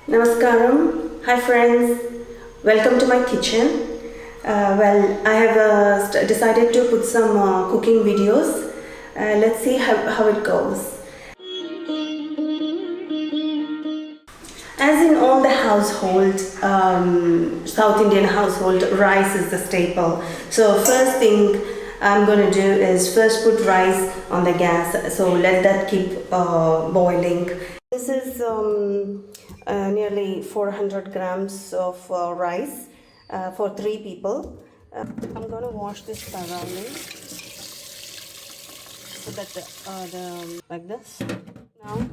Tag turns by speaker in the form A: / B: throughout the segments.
A: Namaskaram. Hi friends. Welcome to my kitchen. I have decided to put some cooking videos. Let's see how it goes. As in all the household, South Indian household, rice is the staple. So first thing I'm going to do is first put rice on the gas. So let that keep boiling. This is nearly 400 grams of rice for 3 people. I'm going to wash this thoroughly so that like this. Now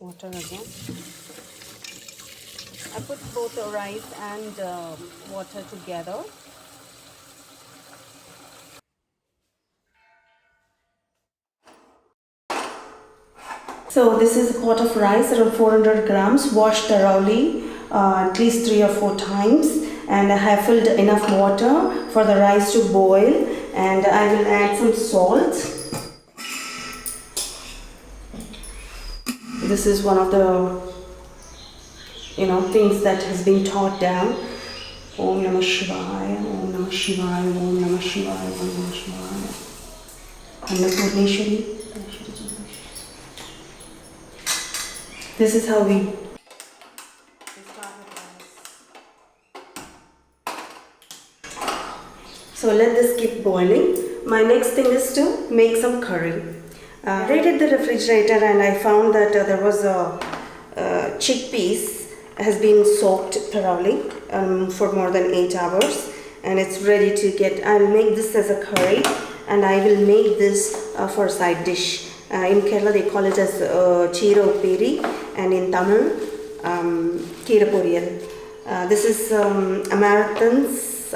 A: water again. I put both the rice and water together. So this is a pot of rice, around 400 grams, washed thoroughly at least 3 or 4 times, and I have filled enough water for the rice to boil, and I will add some salt. This is one of the things that has been taught down. Om Namah Shivaya, Om Namah Shivaya, Om Namah Shivaya, Om Namah Shivaya. Annapurneshwari. This is how we start with rice. So let this keep boiling. My next thing is to make some curry. I raided the refrigerator and I found that there was a chickpeas has been soaked thoroughly for more than 8 hours, and it's ready to get. I'll make this as a curry, and I will make this for a side dish. In Kerala they call it as Chira Upperi, and in Tamil Kira Poriyal. This is Amaranthus,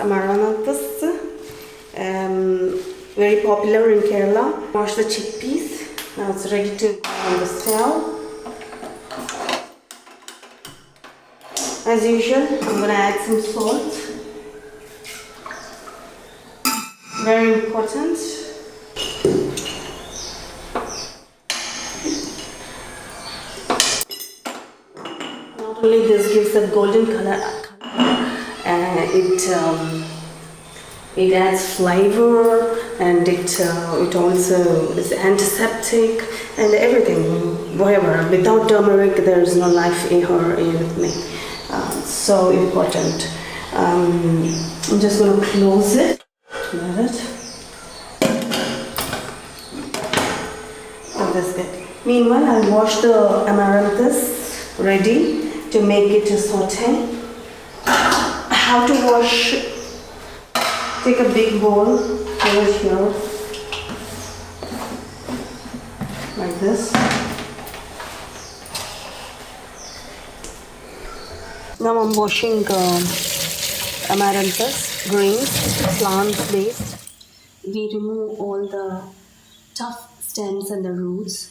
A: very popular in Kerala. Wash the chickpeas. Now it's ready to go on the stove. As usual, I'm going to add some salt. Very important. Not only this gives a golden color, it adds flavor, and it also is antiseptic and everything. Whatever. Without turmeric, there is no life in her with me. So important. I'm just going to close it. Like this bit. Meanwhile, I'll wash the amaranthus ready to make it a saute. How to wash? Take a big bowl over here, like this. Now I'm washing amaranthus, greens, plant-based. We remove all the tough stems and the roots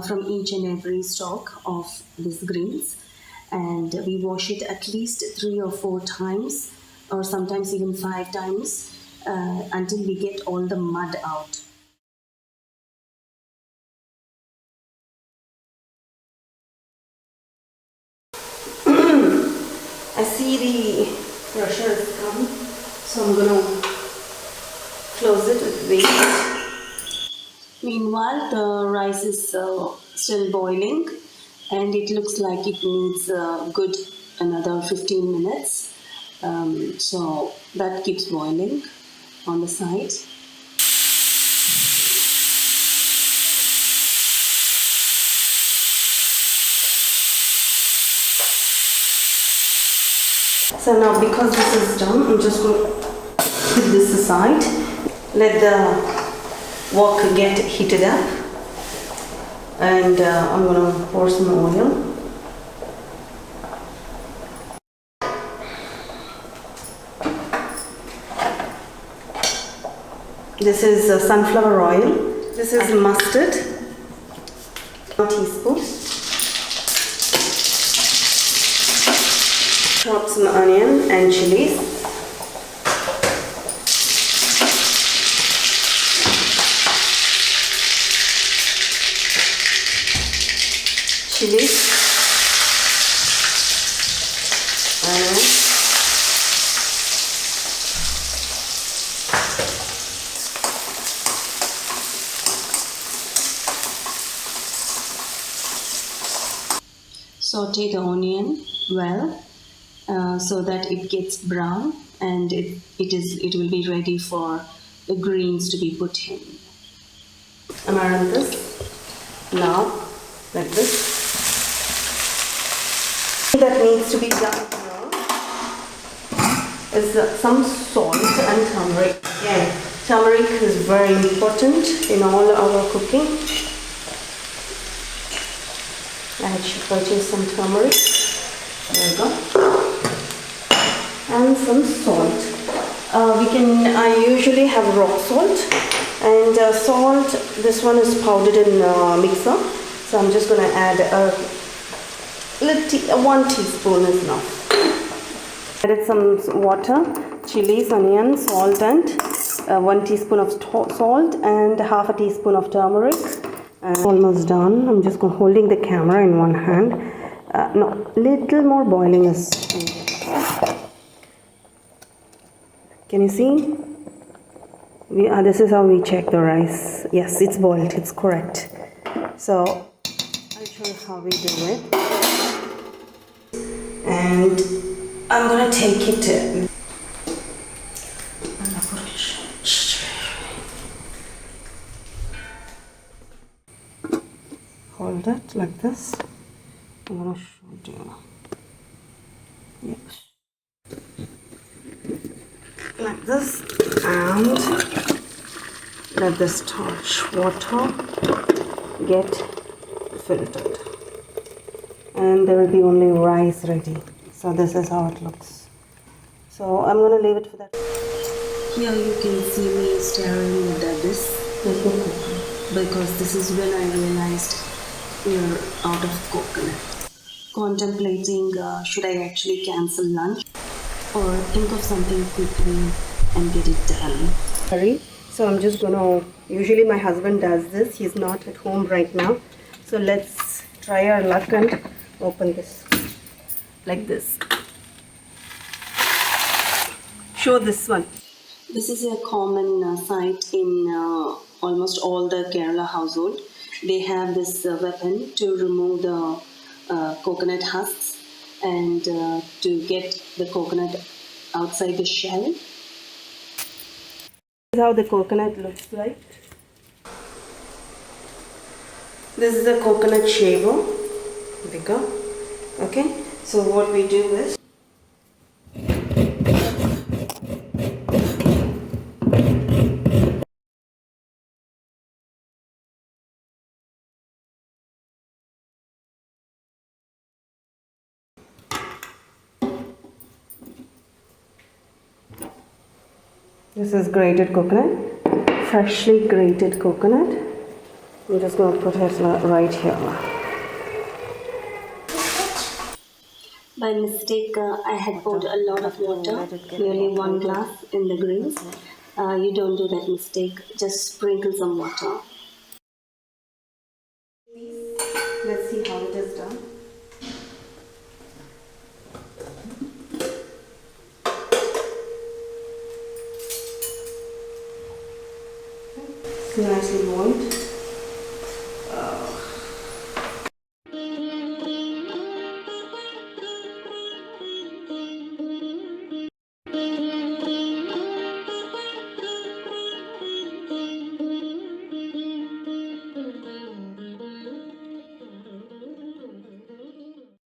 A: from each and every stalk of these greens, and we wash it at least 3 or 4 times, or sometimes even 5 times, until we get all the mud out. I see the pressure has come, so I'm gonna close it with weight. Meanwhile, the rice is still boiling, and it looks like it needs good another 15 minutes. So that keeps boiling on the side. So now, because this is done, I'm just going to put this aside. Let the wok get heated up, and I'm going to pour some oil. This is sunflower oil. This is mustard, 1 teaspoon. Chop some onion and chilies. Chilies. saute the onion well so that it gets brown and it will be ready for the greens to be put in. Amaranthus now like this. That needs to be done now is some salt and turmeric. Again, turmeric is very important in all our cooking. I should purchase some turmeric. There we go. And some salt. I usually have rock salt and salt. This one is powdered in mixer. So I'm just going to add a 1 teaspoon is enough. Added some water, chilies, onion, salt, and 1 teaspoon of salt and half a teaspoon of turmeric. And almost done. I'm just holding the camera in one hand. No, little more boiling is. Can you see? This is how we check the rice. Yes, it's boiled. It's correct. So I'll show you how we do it. And I'm gonna take it. Hold it like this. I'm gonna show you. Yes. Like this, and let the starch water get filtered, and there will be only rice ready. So this is how it looks. So I'm going to leave it for that. Here you can see me staring at this because this is when I realized we're out of coconut. Contemplating should I actually cancel lunch or think of something quickly and get it done. Sorry. So I'm just gonna, usually my husband does this, he's not at home right now. So let's try our luck and open this like this. Show this one. This is a common sight in almost all the Kerala household. They have this weapon to remove the coconut husks and to get the coconut outside the shell. This is how the coconut looks like. This is a coconut shaver. There we go. Okay, so what we do is this is grated coconut, freshly grated coconut. I'm just going to put it right here. By mistake, I had poured a lot of water, nearly 1 glass in the greens. You don't do that mistake, just sprinkle some water. Let's see how it is done. Nicely